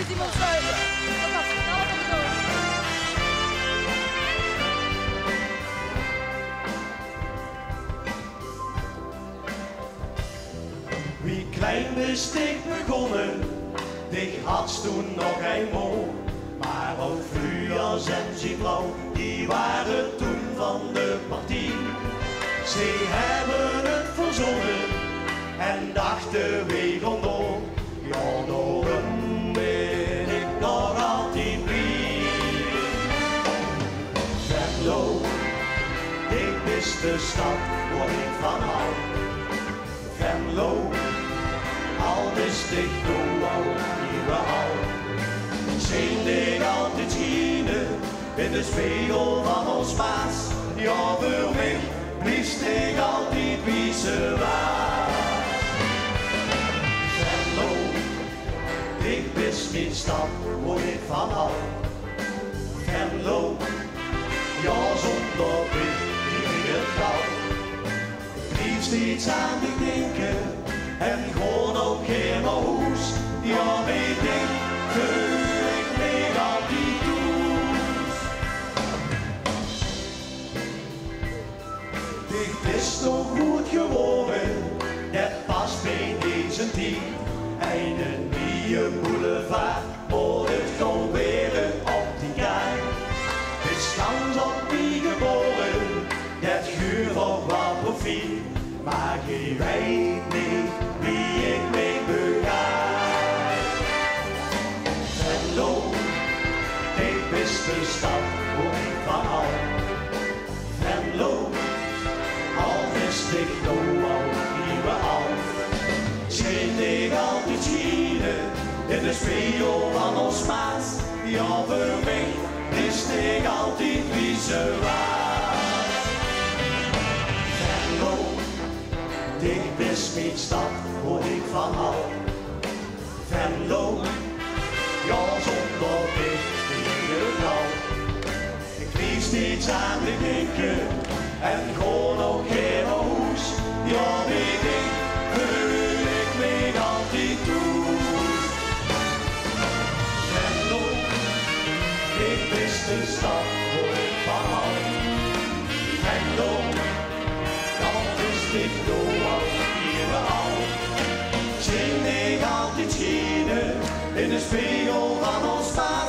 is iemand zuiver. Dat gaat allemaal zo. Wie klein bestik begonnen, dik had toen nog geen mol. Maar ook Fluas en zijn vrouw, die waren toen van de partie. Ze hebben het verzonnen en dachten we gaan door. Ja, door hem ben ik nog altijd blij. Venlo, dit is de stad waar ik van hou. Venlo, al is dicht door al nieuwe hal. Zien ik altijd schienen in de spiegel van ons maas. Ja, voor mij blieft ik altijd wie ze was. Venlo, dit is mijn stad waar ik van hou. Venlo, ja, zonder dit ik het gauw. Blieft steeds aan te denken en gewoon ook geen huis. Ja, weet ik, ik lig al die toes. Dit is toch goed geworden, dat past bij deze tijd. En een nieuwe boulevard, voor het gewoon weer op die kei. Het is gans op die geboren, dat guur voor wat profiel. Maar je weet niet wie ik mee begrijp. Venlo, dit is de stad waar ik van hou. Venlo, al is dicht door al nieuwe al. Scheen ik altijd schienen in de spiegel van ons maas. Ja, voor mij is ik altijd wie ze was. Venlo, dit is mijn stad waar ik van hou. Venlo, ja, zonder dit ik nou. Ik lief steeds aan de denken en gewoon ook geen huis. Ja, weet ik, vul ik me altijd toe. Venlo, dit is de stad waar ik van hou. Venlo, dat is dicht door al nieuwe al. Zing ik altijd schienen in de spiegel van ons paard.